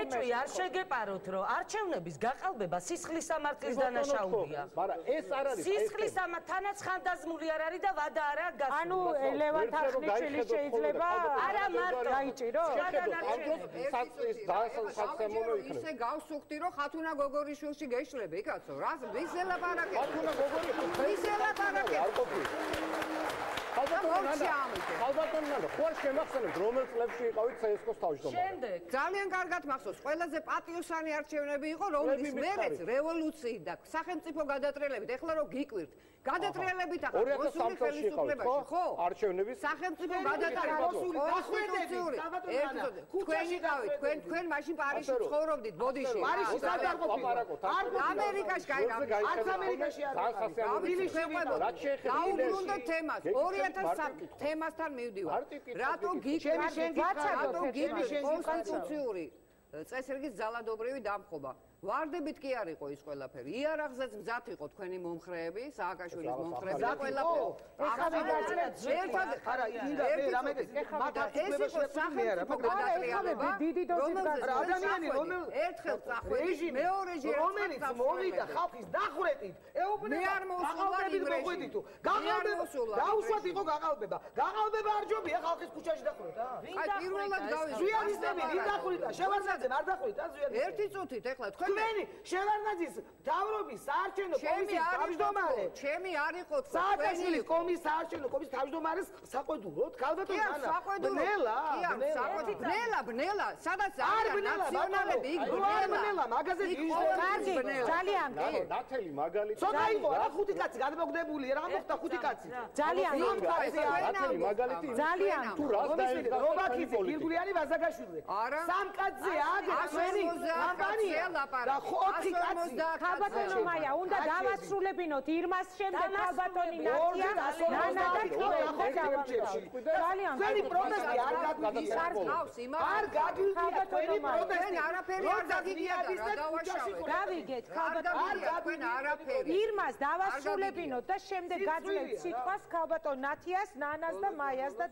ეჭვი არ შეგეპაროთ, რომ არჩევნების გაყალბება სისხლის სამართლის დანაშაულია. მაგრამ ეს არ არის. სისხლის თანაც ხანდაზმული არ არის და ვადა არაა გასული. ანუ ლევან თახნიშვილი შეიძლება არა მარტო დაიჭირო. ისე გავსუხდი, რომ ხათუნა გოგორიშვილში გეშლები, კაცო. რა ვიზელა პარაკე. ხათუნა გოგორიშვილი. ვიზელა პარაკე. არ ყოფილი. ალბათონანო, ხო შემახსენებთ, რომელ წლებში იყავით CSKO-ს თავმჯდომარე? შემდეგ ძალიან კარგად მახსოვს, ყველაზე პატიოსანი არჩევნები იყო, რომლის მერეც რევოლუციით და სახელმწიფო გადატრიალებით, ეხლა რო გიკვირთ, გადატრიალებით ახლა მოსული ხელისუფლებაში, ხო? არჩევნების სახელმწიფო გადატრიალებით, კონსტიტუციური. თქვენი გავით, თქვენ მაშინ პარიზში ცხოვრობდით, ბოდიში. პარიზში ლაპარაკობთ. ამერიკაში გაიგავთ. არც ამერიკაში არ დაუბრუნდეთ თემას. 2003 თემასთან მივდივარ. რატო გიკვირთ კონსტიტუციური წესრიგის ძალადობრივი დამხობა. ვარდებით კი არ იყო ის ყველაფერი. იარაღზეც მზად იყო თქვენი მომხრეები, სააკაშვილის მომხრეები და ყველაფერი. ეხლა არა, ინდა მე რამედეს ეს იყო სახელმწიფო გადატრიალება, ადამიანი ერთხელ წახვედი, მეორეჯერ რომელიც მოვიდა ხალხის დახრეტით, მე არ მოსულა იმრეში. დაუშვათ იყო გაყალბება. გაყალბება არ ჯობია ხალხის ქუჩაში დახრეტა. აი პირველად გავიზარდა. ზვიადისები ვინ დახრეტა? შევარდნაძე არ დახრეტა ზვიადისები. ერთი წუთით ეხლა თქვენ თქვენი შევარდნაძის დავრობის საარჩევნო კომისიის თავმჯდომარე. ჩემი არ იყო სააკაშვილის საარჩევნო კომისიის თავმჯდომარეს საყვედუროთ, ქალბატონ ანა. ბნელა, სადაც არ ნაციონალები იქ ბნელა, მაგაზეთი ძალიან ნათელი მაგალითი. ცოტა იყო რა ხუთი კაცი გადმოგდებული, რა მოხდა ხუთი კაცი. ძალიან ნათელი მაგალითი. ძალიან თუ რას დაერგა რობაქიძე, გილგულიანი ვაზაგაშვილი. სამ კაცზე აგეთ კამპანია და ხუთი კაცი. ქალბატონო მაია, უნდა დავასრულებინოთ ირმას შემდეგ ქალბატონი ნათია, ნანა და ძალიან ძველი პროტესტი არ გაგვიგია. არ გაგვიგია თქვენი პროტესტი. არაფერი არ გაგიგია და დავაშავეთ. გავიგეთ ქალბატონი არაფერი. ირმას დავასრულებინოთ და შემდეგ გაძლევთ სიტყვას ქალბატონ ნათიას, ნანას და მაიას და